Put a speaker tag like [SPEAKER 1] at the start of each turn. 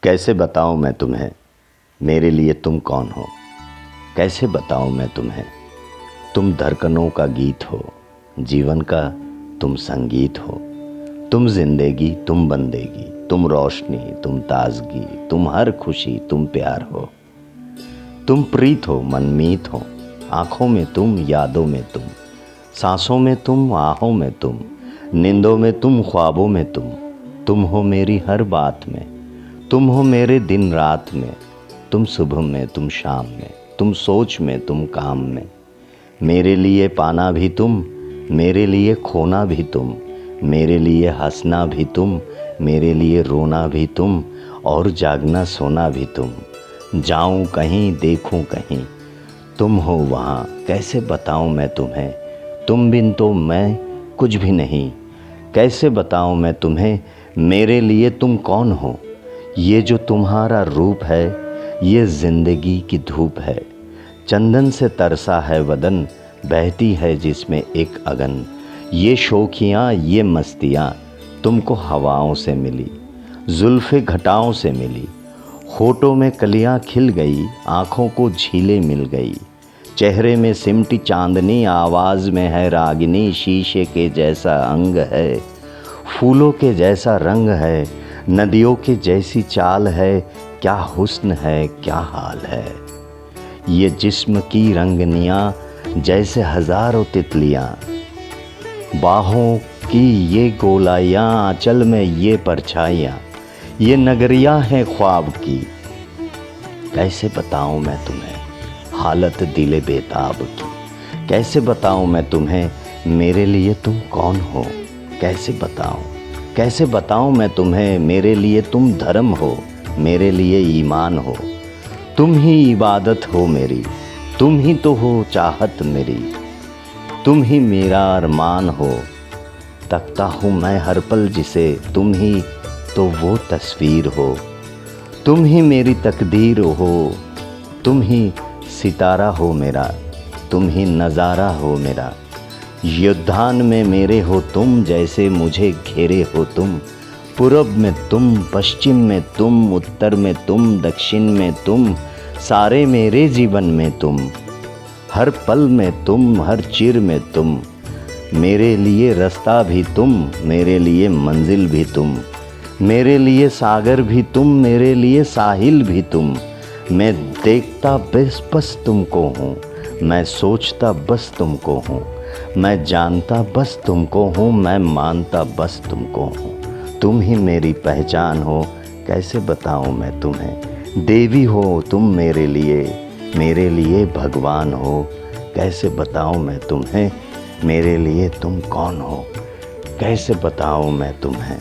[SPEAKER 1] कैसे बताऊं मैं तुम्हें मेरे लिए तुम कौन हो। कैसे बताऊं मैं तुम्हें तुम धड़कनों का गीत हो, जीवन का तुम संगीत हो। तुम जिंदगी, तुम बंदेगी, तुम रोशनी, तुम ताजगी, तुम हर खुशी, तुम प्यार हो। तुम प्रीत हो, मनमीत हो, आँखों में तुम, यादों में तुम, सांसों में तुम, आहों में तुम, नींदों में तुम, ख्वाबों में तुम हो मेरी हर बात में, तुम हो मेरे दिन रात में, तुम सुबह में, तुम शाम में, तुम सोच में, तुम काम में। मेरे लिए पाना भी तुम, मेरे लिए खोना भी तुम, मेरे लिए हंसना भी तुम, मेरे लिए रोना भी तुम, और जागना सोना भी तुम। जाऊं कहीं, देखूं कहीं, तुम हो वहाँ। कैसे बताऊं मैं तुम्हें, तुम बिन तो मैं कुछ भी नहीं। कैसे बताऊं मैं तुम्हें मेरे लिए तुम कौन हो। ये जो तुम्हारा रूप है, ये ज़िंदगी की धूप है। चंदन से तरसा है वदन, बहती है जिसमें एक अगन। ये शौखियाँ, ये मस्तियाँ तुमको हवाओं से मिली, जुल्फ़े घटाओं से मिली। होठों में कलियाँ खिल गई, आँखों को झीलें मिल गई। चेहरे में सिमटी चांदनी, आवाज़ में है रागिनी। शीशे के जैसा अंग है, फूलों के जैसा रंग है, नदियों के जैसी चाल है। क्या हुस्न है, क्या हाल है। ये जिस्म की रंगनियाँ जैसे हज़ारों तितलियाँ, बाहों की ये गोलाइयाँ, आंचल में ये परछाइयाँ, ये नगरियाँ हैं ख्वाब की। कैसे बताऊँ मैं तुम्हें हालत दिले बेताब की। कैसे बताऊँ मैं तुम्हें मेरे लिए तुम कौन हो। कैसे बताऊँ मैं तुम्हें मेरे लिए तुम धर्म हो, मेरे लिए ईमान हो। तुम ही इबादत हो मेरी, तुम ही तो हो चाहत मेरी, तुम ही मेरा अरमान हो। तकता हूँ मैं हर पल जिसे, तुम ही तो वो तस्वीर हो। तुम ही मेरी तकदीर हो, तुम ही सितारा हो मेरा, तुम ही नज़ारा हो मेरा। युद्धान में मेरे हो तुम, जैसे मुझे घेरे हो तुम। पूरब में तुम, पश्चिम में तुम, उत्तर में तुम, दक्षिण में तुम, सारे मेरे जीवन में तुम। हर पल में तुम, हर चीर में तुम, मेरे लिए रास्ता भी तुम, मेरे लिए मंजिल भी तुम, मेरे लिए सागर भी तुम, मेरे लिए साहिल भी तुम। मैं देखता बस तुमको हूँ, मैं सोचता बस तुमको हूँ, मैं जानता बस तुमको हूँ, मैं मानता बस तुमको हूँ। तुम ही मेरी पहचान हो। कैसे बताऊँ मैं तुम्हें, देवी हो तुम मेरे लिए भगवान हो। कैसे बताऊँ मैं तुम्हें मेरे लिए तुम कौन हो। कैसे बताऊँ मैं तुम्हें।